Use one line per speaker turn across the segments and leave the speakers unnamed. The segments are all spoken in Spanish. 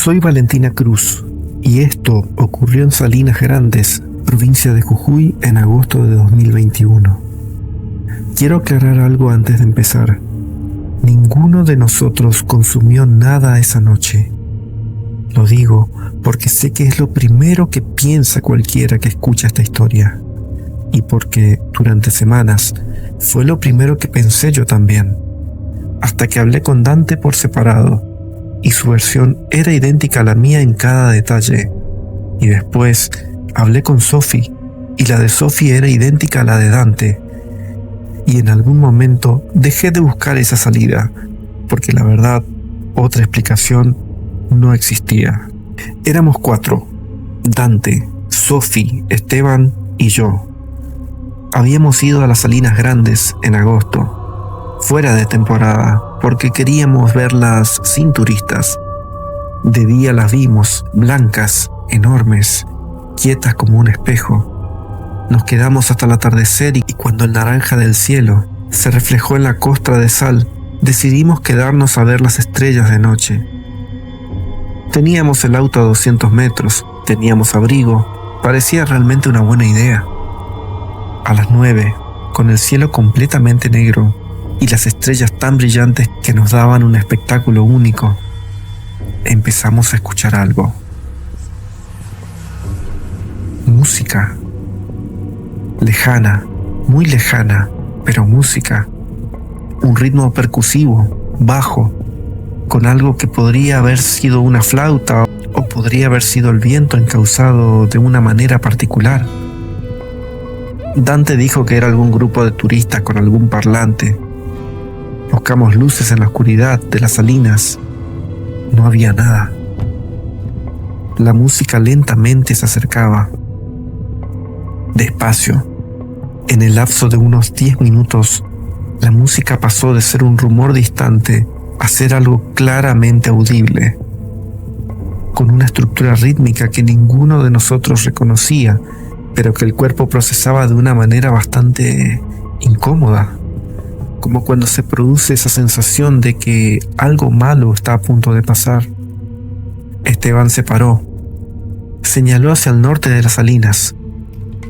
Soy Valentina Cruz y esto ocurrió en Salinas Grandes, provincia de Jujuy, en agosto de 2021. Quiero aclarar algo antes de empezar. Ninguno de nosotros consumió nada esa noche. Lo digo porque sé que es lo primero que piensa cualquiera que escucha esta historia. Y porque durante semanas fue lo primero que pensé yo también. Hasta que hablé con Dante por separado y su versión era idéntica a la mía en cada detalle. Y después hablé con Sofi y la de Sofi era idéntica a la de Dante. Y en algún momento dejé de buscar esa salida, porque la verdad, otra explicación no existía. Éramos 4, Dante, Sofi, Esteban y yo. Habíamos ido a las Salinas Grandes en agosto, fuera de temporada, porque queríamos verlas sin turistas. De día las vimos, blancas, enormes, quietas como un espejo. Nos quedamos hasta el atardecer y cuando el naranja del cielo se reflejó en la costra de sal, decidimos quedarnos a ver las estrellas de noche. Teníamos el auto a 200 metros, teníamos abrigo, parecía realmente una buena idea. A las 9, con el cielo completamente negro y las estrellas tan brillantes que nos daban un espectáculo único, empezamos a escuchar algo. Música. Lejana, muy lejana, pero música. Un ritmo percusivo, bajo, con algo que podría haber sido una flauta o podría haber sido el viento encauzado de una manera particular. Dante dijo que era algún grupo de turistas con algún parlante. Buscamos luces en la oscuridad de las salinas. No había nada. La música lentamente se acercaba. Despacio. En el lapso de unos 10 minutos, la música pasó de ser un rumor distante a ser algo claramente audible, con una estructura rítmica que ninguno de nosotros reconocía, pero que el cuerpo procesaba de una manera bastante incómoda, como cuando se produce esa sensación de que algo malo está a punto de pasar. Esteban se paró, señaló hacia el norte de las salinas.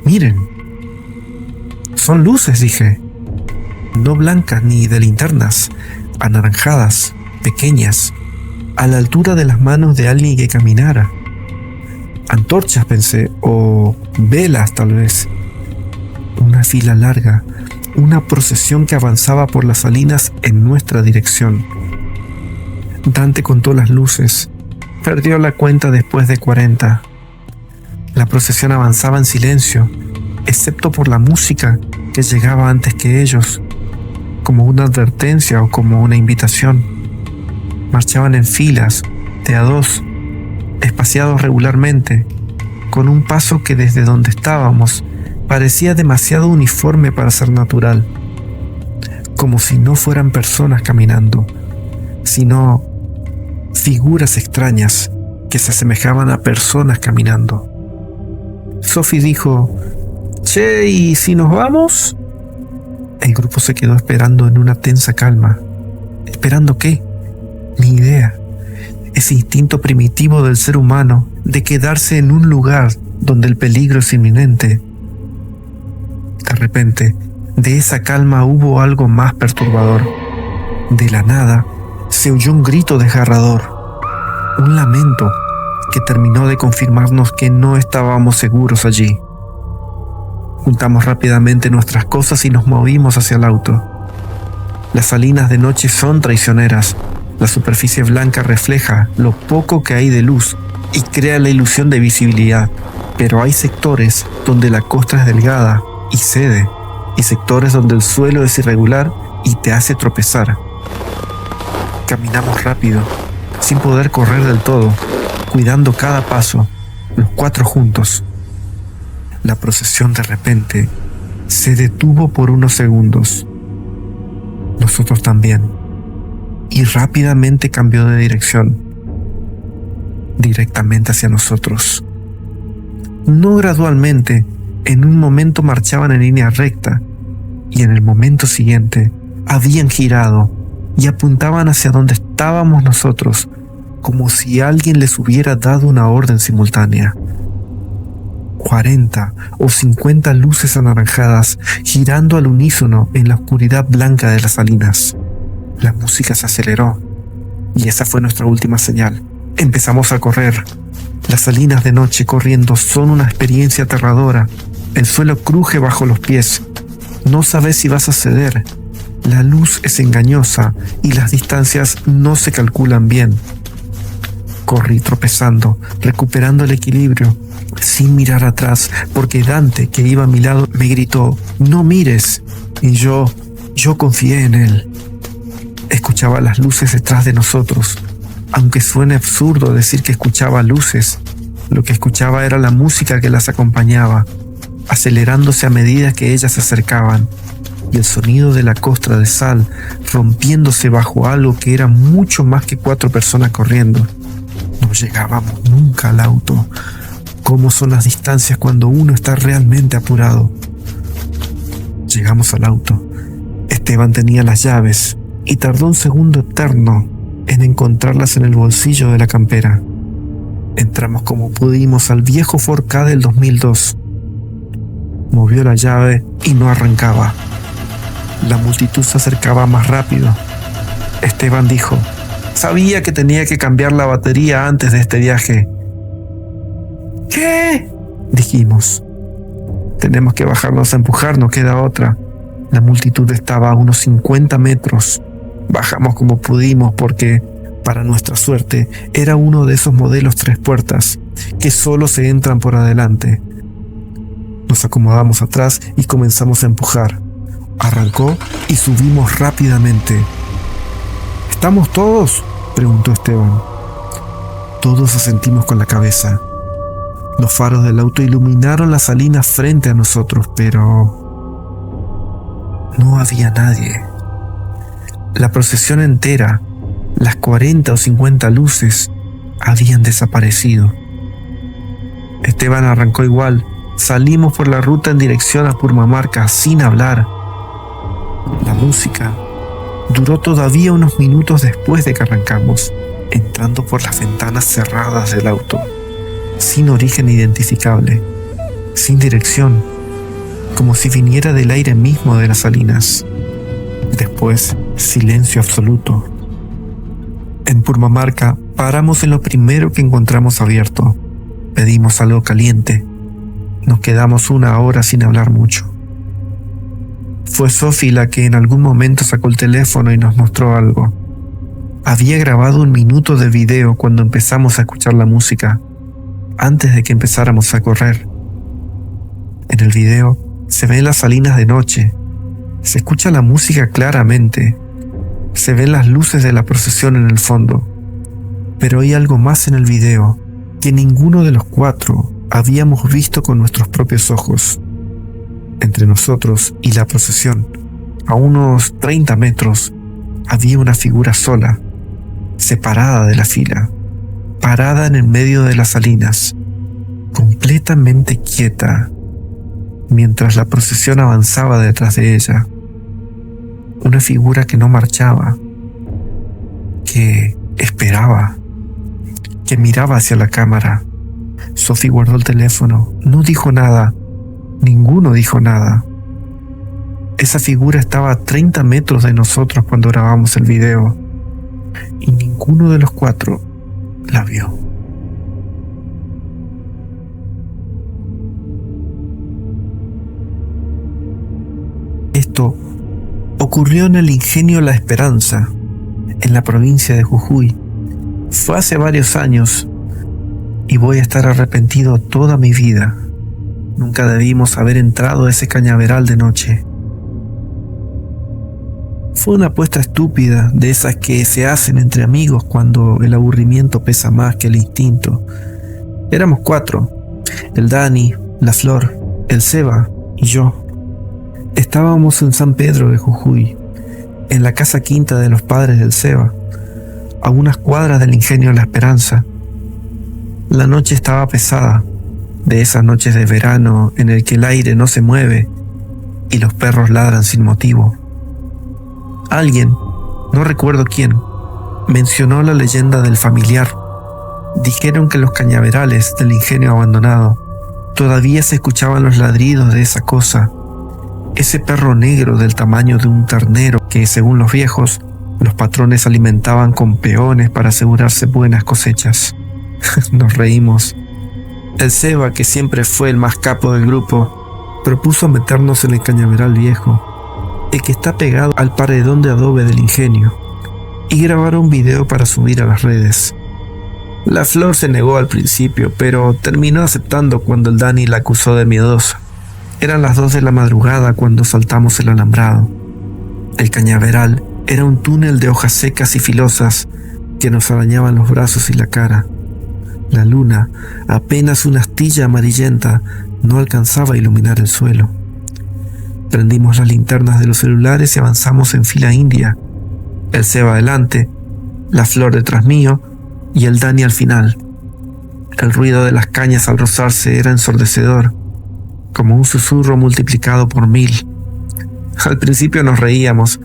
«Miren, son luces», dije, no blancas ni de linternas, anaranjadas, pequeñas, a la altura de las manos de alguien que caminara. Antorchas, pensé, o velas tal vez. Una fila larga, una procesión que avanzaba por las salinas en nuestra dirección. Dante contó las luces, perdió la cuenta después de 40. La procesión avanzaba en silencio, excepto por la música que llegaba antes que ellos, como una advertencia o como una invitación. Marchaban en filas, de a 2, espaciados regularmente, con un paso que desde donde estábamos parecía demasiado uniforme para ser natural, como si no fueran personas caminando, sino figuras extrañas que se asemejaban a personas caminando. Sofi dijo: «Che, ¿y si nos vamos?» El grupo se quedó esperando en una tensa calma. ¿Esperando qué? Ni idea. Ese instinto primitivo del ser humano de quedarse en un lugar donde el peligro es inminente. De repente, de esa calma hubo algo más perturbador. De la nada, se oyó un grito desgarrador, un lamento que terminó de confirmarnos que no estábamos seguros allí. Juntamos rápidamente nuestras cosas y nos movimos hacia el auto. Las salinas de noche son traicioneras. La superficie blanca refleja lo poco que hay de luz y crea la ilusión de visibilidad, pero hay sectores donde la costa es delgada y cede, y sectores donde el suelo es irregular y te hace tropezar. Caminamos rápido, sin poder correr del todo, cuidando cada paso, los 4 juntos. La procesión de repente se detuvo por unos segundos. Nosotros también. Y rápidamente cambió de dirección, directamente hacia nosotros. No gradualmente, en un momento marchaban en línea recta y en el momento siguiente habían girado y apuntaban hacia donde estábamos nosotros, como si alguien les hubiera dado una orden simultánea. 40 o 50 luces anaranjadas girando al unísono en la oscuridad blanca de las salinas. La música se aceleró y esa fue nuestra última señal. Empezamos a correr. Las salinas de noche corriendo son una experiencia aterradora. El suelo cruje bajo los pies. No sabes si vas a ceder. La luz es engañosa y las distancias no se calculan bien. Corrí tropezando, recuperando el equilibrio, sin mirar atrás, porque Dante, que iba a mi lado, me gritó: «No mires». Y yo confié en él. Escuchaba las luces detrás de nosotros. Aunque suene absurdo decir que escuchaba luces, lo que escuchaba era la música que las acompañaba, acelerándose a medida que ellas se acercaban, y el sonido de la costra de sal rompiéndose bajo algo que era mucho más que 4 personas corriendo. No llegábamos nunca al auto. ¿Cómo son las distancias cuando uno está realmente apurado? Llegamos al auto. Esteban tenía las llaves y tardó un segundo eterno en encontrarlas en el bolsillo de la campera. Entramos como pudimos al viejo Ford Ka del 2002. Movió la llave y no arrancaba. La multitud se acercaba más rápido. Esteban dijo: «Sabía que tenía que cambiar la batería antes de este viaje». «¿Qué?», dijimos. «Tenemos que bajarnos a empujar, no queda otra». La multitud estaba a unos 50 metros. Bajamos como pudimos porque, para nuestra suerte, era uno de esos modelos 3 puertas que solo se entran por adelante. Nos acomodamos atrás y comenzamos a empujar. Arrancó y subimos rápidamente. «¿Estamos todos?», preguntó Esteban. Todos asentimos con la cabeza. Los faros del auto iluminaron las salinas frente a nosotros, pero no había nadie. La procesión entera, las 40 o 50 luces, habían desaparecido. Esteban arrancó igual. Salimos por la ruta en dirección a Purmamarca sin hablar. La música duró todavía unos minutos después de que arrancamos, entrando por las ventanas cerradas del auto, sin origen identificable, sin dirección, como si viniera del aire mismo de las salinas. Después, silencio absoluto. En Purmamarca paramos en lo primero que encontramos abierto. Pedimos algo caliente. Nos quedamos 1 hora sin hablar mucho. Fue Sophie la que en algún momento sacó el teléfono y nos mostró algo. Había grabado 1 minuto de video cuando empezamos a escuchar la música, antes de que empezáramos a correr. En el video se ven las salinas de noche, se escucha la música claramente, se ven las luces de la procesión en el fondo. Pero hay algo más en el video que ninguno de los 4 habíamos visto con nuestros propios ojos. Entre nosotros y la procesión, a unos 30 metros, había una figura sola, separada de la fila, parada en el medio de las salinas, completamente quieta, mientras la procesión avanzaba detrás de ella. Una figura que no marchaba, que esperaba, que miraba hacia la cámara. Sophie guardó el teléfono, no dijo nada. Ninguno dijo nada. Esa figura estaba a 30 metros de nosotros cuando grabamos el video, y ninguno de los 4 la vio. Esto ocurrió en el ingenio La Esperanza, en la provincia de Jujuy. Fue hace varios años y voy a estar arrepentido toda mi vida. Nunca debimos haber entrado a ese cañaveral de noche. Fue una apuesta estúpida, de esas que se hacen entre amigos cuando el aburrimiento pesa más que el instinto. Éramos 4, el Dani, la Flor, el Seba y yo. Estábamos en San Pedro de Jujuy, en la casa quinta de los padres del Seba, a unas cuadras del ingenio La Esperanza. La noche estaba pesada, de esas noches de verano en el que el aire no se mueve y los perros ladran sin motivo. Alguien, no recuerdo quién, mencionó la leyenda del familiar. Dijeron que en los cañaverales del ingenio abandonado todavía se escuchaban los ladridos de esa cosa, ese perro negro del tamaño de un ternero que, según los viejos, los patrones alimentaban con peones para asegurarse buenas cosechas. Nos reímos. El Seba, que siempre fue el más capo del grupo, propuso meternos en el cañaveral viejo, el que está pegado al paredón de adobe del ingenio, y grabar un video para subir a las redes. La Flor se negó al principio, pero terminó aceptando cuando el Dani la acusó de miedosa. Eran las 2 de la madrugada cuando saltamos el alambrado. El cañaveral era un túnel de hojas secas y filosas que nos arañaban los brazos y la cara. La luna, apenas una astilla amarillenta, no alcanzaba a iluminar el suelo. Prendimos las linternas de los celulares y avanzamos en fila india. El Seba adelante, la Flor detrás mío y el Dani al final. El ruido de las cañas al rozarse era ensordecedor, como un susurro multiplicado por 1000. Al principio nos reíamos,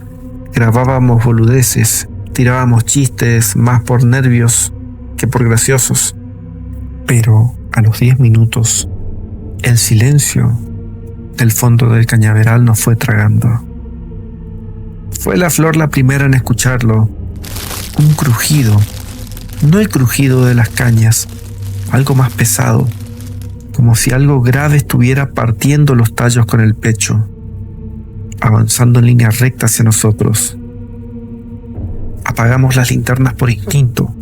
grabábamos boludeces, tirábamos chistes más por nervios que por graciosos. Pero a los 10 minutos, el silencio del fondo del cañaveral nos fue tragando. Fue la Flor la primera en escucharlo. Un crujido, no el crujido de las cañas, algo más pesado, como si algo grave estuviera partiendo los tallos con el pecho, avanzando en línea recta hacia nosotros. Apagamos las linternas por instinto,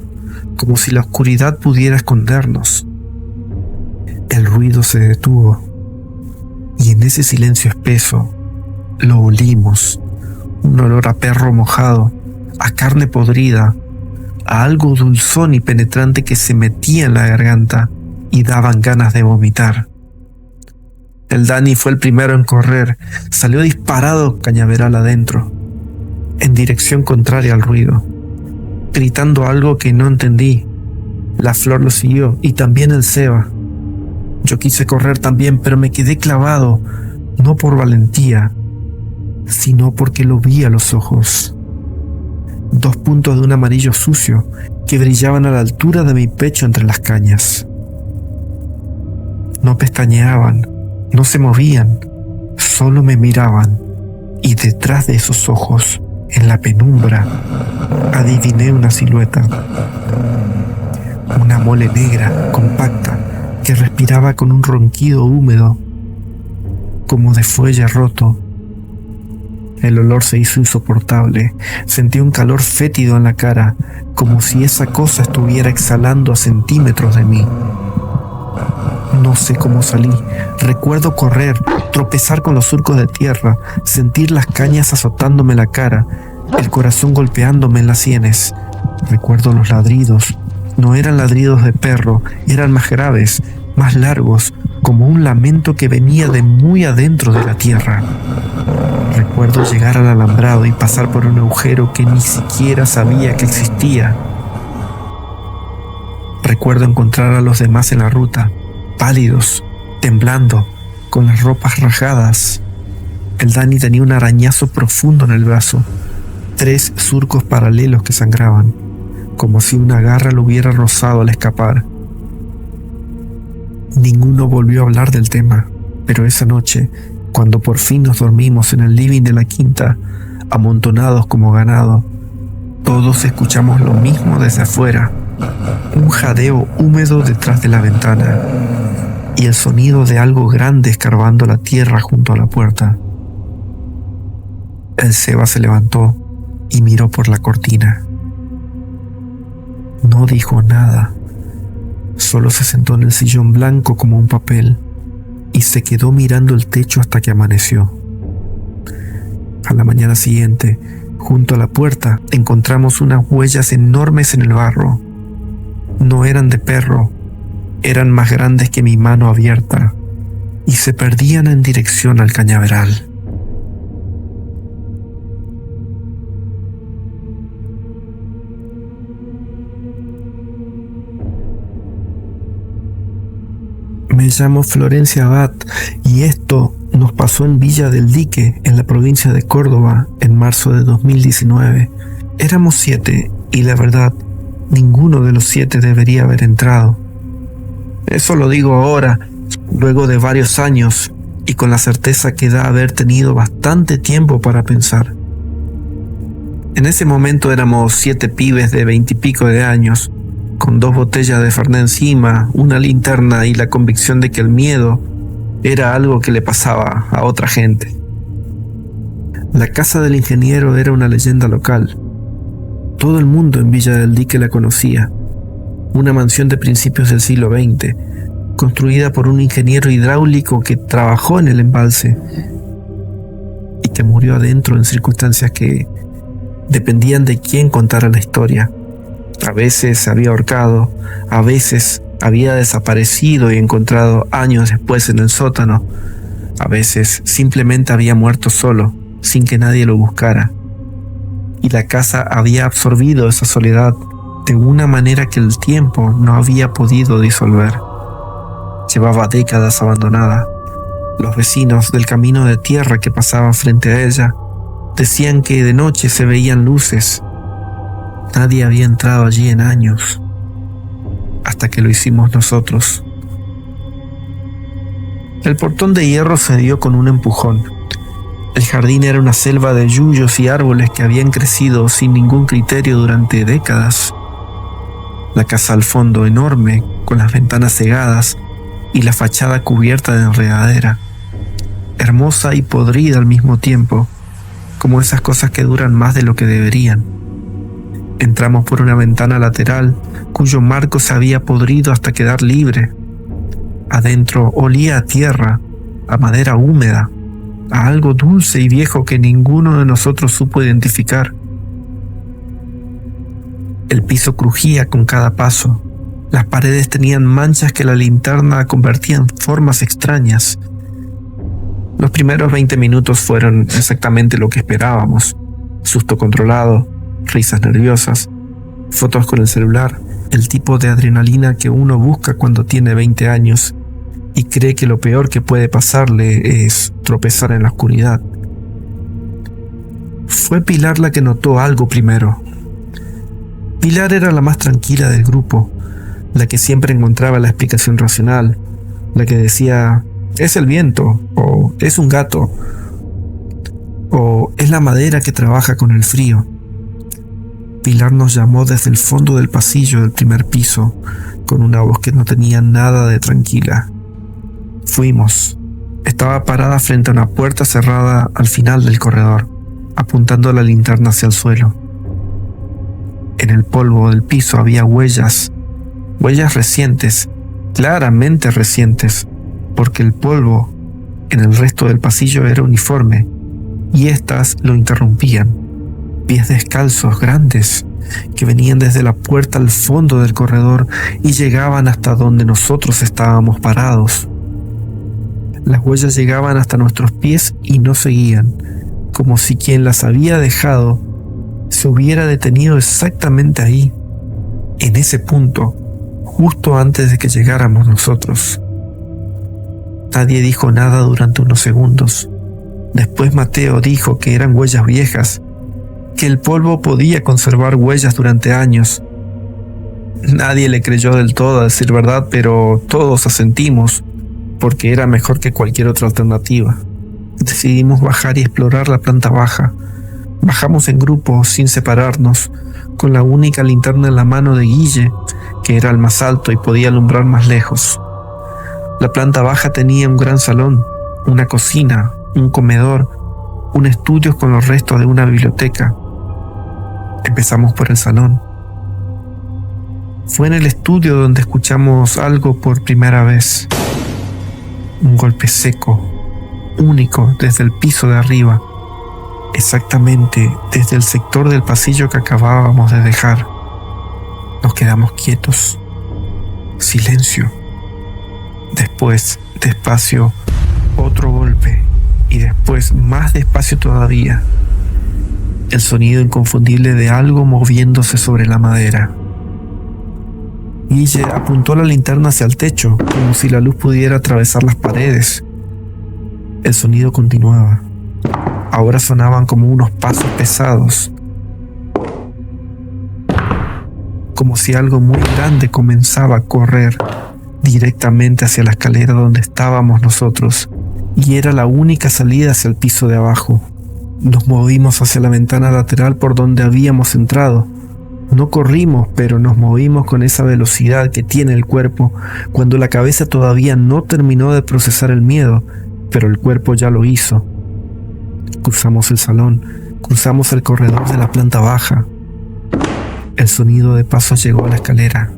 como si la oscuridad pudiera escondernos. El ruido se detuvo, y en ese silencio espeso lo olimos, un olor a perro mojado, a carne podrida, a algo dulzón y penetrante que se metía en la garganta y daban ganas de vomitar. El Dani fue el primero en correr, salió disparado cañaveral adentro, en dirección contraria al ruido, gritando algo que no entendí. La Flor lo siguió y también el Seba. Yo quise correr también, pero me quedé clavado, no por valentía, sino porque lo vi a los ojos. 2 puntos de un amarillo sucio que brillaban a la altura de mi pecho entre las cañas. No pestañeaban, no se movían, solo me miraban, y detrás de esos ojos, en la penumbra, adiviné una silueta. Una mole negra, compacta, que respiraba con un ronquido húmedo, como de fuelle roto. El olor se hizo insoportable. Sentí un calor fétido en la cara, como si esa cosa estuviera exhalando a centímetros de mí. No sé cómo salí. Recuerdo correr, tropezar con los surcos de tierra, sentir las cañas azotándome la cara, el corazón golpeándome en las sienes. Recuerdo los ladridos. No eran ladridos de perro, eran más graves, más largos, como un lamento que venía de muy adentro de la tierra. Recuerdo llegar al alambrado y pasar por un agujero que ni siquiera sabía que existía. Recuerdo encontrar a los demás en la ruta, pálidos, temblando, con las ropas rajadas. El Dani tenía un arañazo profundo en el brazo, 3 surcos paralelos que sangraban, como si una garra lo hubiera rozado al escapar. Ninguno volvió a hablar del tema, pero esa noche, cuando por fin nos dormimos en el living de la quinta, amontonados como ganado, todos escuchamos lo mismo desde afuera, un jadeo húmedo detrás de la ventana y el sonido de algo grande escarbando la tierra junto a la puerta. El Seba se levantó y miró por la cortina. No dijo nada, solo se sentó en el sillón blanco como un papel y se quedó mirando el techo hasta que amaneció. A la mañana siguiente, junto a la puerta, encontramos unas huellas enormes en el barro. No eran de perro, eran más grandes que mi mano abierta y se perdían en dirección al cañaveral. Me llamo Florencia Abad y esto nos pasó en Villa del Dique, en la provincia de Córdoba, en marzo de 2019. Éramos 7 Y la verdad, ninguno de los 7 debería haber entrado. Eso lo digo ahora, luego de varios años, y con la certeza que da haber tenido bastante tiempo para pensar. En ese momento éramos 7 pibes de 20 y pico de años, con 2 botellas de Fernet encima, una linterna y la convicción de que el miedo era algo que le pasaba a otra gente. La casa del ingeniero era una leyenda local. Todo el mundo en Villa del Dique la conocía. Una mansión de principios del siglo XX, construida por un ingeniero hidráulico que trabajó en el embalse y que murió adentro en circunstancias que dependían de quién contara la historia. A veces se había ahorcado, a veces había desaparecido y encontrado años después en el sótano, a veces simplemente había muerto solo, sin que nadie lo buscara. Y la casa había absorbido esa soledad de una manera que el tiempo no había podido disolver. Llevaba décadas abandonada. Los vecinos del camino de tierra que pasaban frente a ella decían que de noche se veían luces. Nadie había entrado allí en años, hasta que lo hicimos nosotros. El portón de hierro se dio con un empujón. El jardín era una selva de yuyos y árboles que habían crecido sin ningún criterio durante décadas. La casa al fondo, enorme, con las ventanas cegadas y la fachada cubierta de enredadera, hermosa y podrida al mismo tiempo, como esas cosas que duran más de lo que deberían. Entramos por una ventana lateral cuyo marco se había podrido hasta quedar libre. Adentro olía a tierra, a madera húmeda, a algo dulce y viejo que ninguno de nosotros supo identificar. El piso crujía con cada paso. Las paredes tenían manchas que la linterna convertía en formas extrañas. Los primeros 20 minutos fueron exactamente lo que esperábamos. Susto controlado, risas nerviosas, fotos con el celular, el tipo de adrenalina que uno busca cuando tiene 20 años y cree que lo peor que puede pasarle es tropezar en la oscuridad. Fue Pilar la que notó algo primero. Pilar era la más tranquila del grupo, la que siempre encontraba la explicación racional, la que decía, es el viento, o es un gato, o es la madera que trabaja con el frío. Pilar nos llamó desde el fondo del pasillo del primer piso, con una voz que no tenía nada de tranquila. Fuimos. Estaba parada frente a una puerta cerrada al final del corredor, apuntando la linterna hacia el suelo. En el polvo del piso había huellas recientes, claramente recientes, porque el polvo en el resto del pasillo era uniforme, y éstas lo interrumpían. Pies descalzos grandes que venían desde la puerta al fondo del corredor y llegaban hasta donde nosotros estábamos parados. Las huellas llegaban hasta nuestros pies y no seguían, como si quien las había dejado se hubiera detenido exactamente ahí, en ese punto, justo antes de que llegáramos nosotros. Nadie dijo nada durante unos segundos. Después Mateo dijo que eran huellas viejas, que el polvo podía conservar huellas durante años. Nadie le creyó del todo, a decir verdad, pero todos asentimos, porque era mejor que cualquier otra alternativa. Decidimos bajar y explorar la planta baja. Bajamos en grupo, sin separarnos, con la única linterna en la mano de Guille, que era el más alto y podía alumbrar más lejos. La planta baja tenía un gran salón, una cocina, un comedor, un estudio con los restos de una biblioteca. Empezamos por el salón. Fue en el estudio donde escuchamos algo por primera vez. Un golpe seco, único desde el piso de arriba, exactamente desde el sector del pasillo que acabábamos de dejar. Nos quedamos quietos. Silencio. Después, despacio, otro golpe, y después más despacio todavía. El sonido inconfundible de algo moviéndose sobre la madera. Guille apuntó la linterna hacia el techo, como si la luz pudiera atravesar las paredes. El sonido continuaba. Ahora sonaban como unos pasos pesados. como si algo muy grande comenzaba a correr directamente hacia la escalera donde estábamos nosotros, y era la única salida hacia el piso de abajo. Nos movimos hacia la ventana lateral por donde habíamos entrado. No corrimos, pero nos movimos con esa velocidad que tiene el cuerpo cuando la cabeza todavía no terminó de procesar el miedo, pero el cuerpo ya lo hizo. Cruzamos el salón, cruzamos el corredor de la planta baja. El sonido de pasos llegó a la escalera.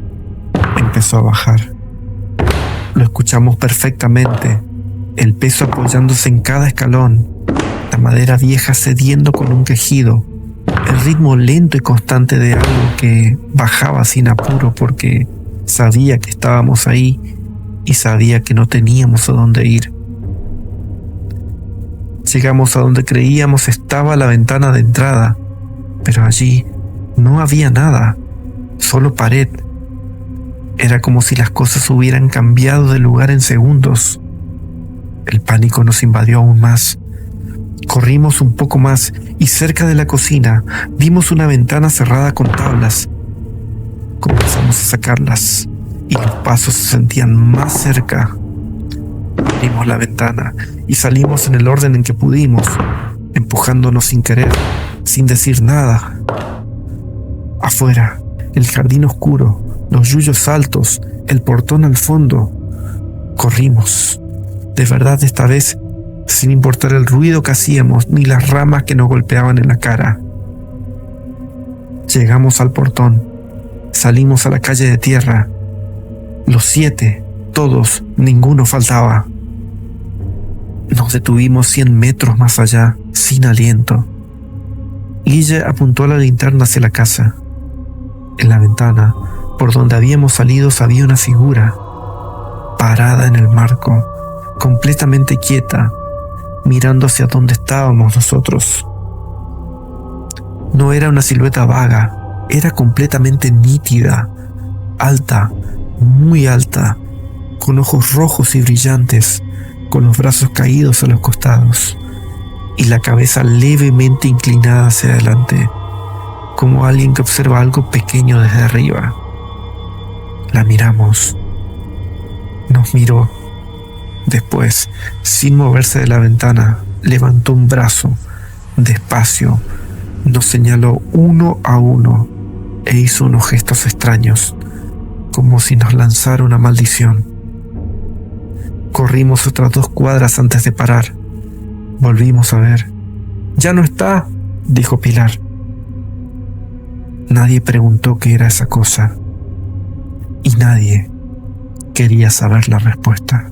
Empezó a bajar. Lo escuchamos perfectamente, el peso apoyándose en cada escalón, la madera vieja cediendo con un quejido, el ritmo lento y constante de algo que bajaba sin apuro porque sabía que estábamos ahí y sabía que no teníamos a dónde ir. Llegamos a donde creíamos estaba la ventana de entrada, pero allí no había nada, solo pared. Era como si las cosas hubieran cambiado de lugar en segundos. El pánico nos invadió aún más. Corrimos un poco más y cerca de la cocina vimos una ventana cerrada con tablas. Comenzamos a sacarlas y los pasos se sentían más cerca. Abrimos la ventana y salimos en el orden en que pudimos, empujándonos sin querer, sin decir nada. Afuera, el jardín oscuro, los yuyos altos, el portón al fondo. Corrimos, de verdad esta vez, sin importar el ruido que hacíamos ni las ramas que nos golpeaban en la cara. Llegamos al portón, salimos a la calle de tierra. Los 7, todos, ninguno faltaba. Nos detuvimos 100 metros más allá, sin aliento. Guille apuntó la linterna hacia la casa. En la ventana, por donde habíamos salido, había una figura, parada en el marco, completamente quieta, mirando hacia donde estábamos nosotros. No era una silueta vaga, era completamente nítida, alta, muy alta, con ojos rojos y brillantes, con los brazos caídos a los costados y la cabeza levemente inclinada hacia adelante, como alguien que observa algo pequeño desde arriba. La miramos. Nos miró. Después, sin moverse de la ventana, levantó un brazo, despacio, nos señaló uno a uno e hizo unos gestos extraños, como si nos lanzara una maldición. Corrimos otras 2 cuadras antes de parar. Volvimos a ver. «¡Ya no está!», dijo Pilar. Nadie preguntó qué era esa cosa y nadie quería saber la respuesta.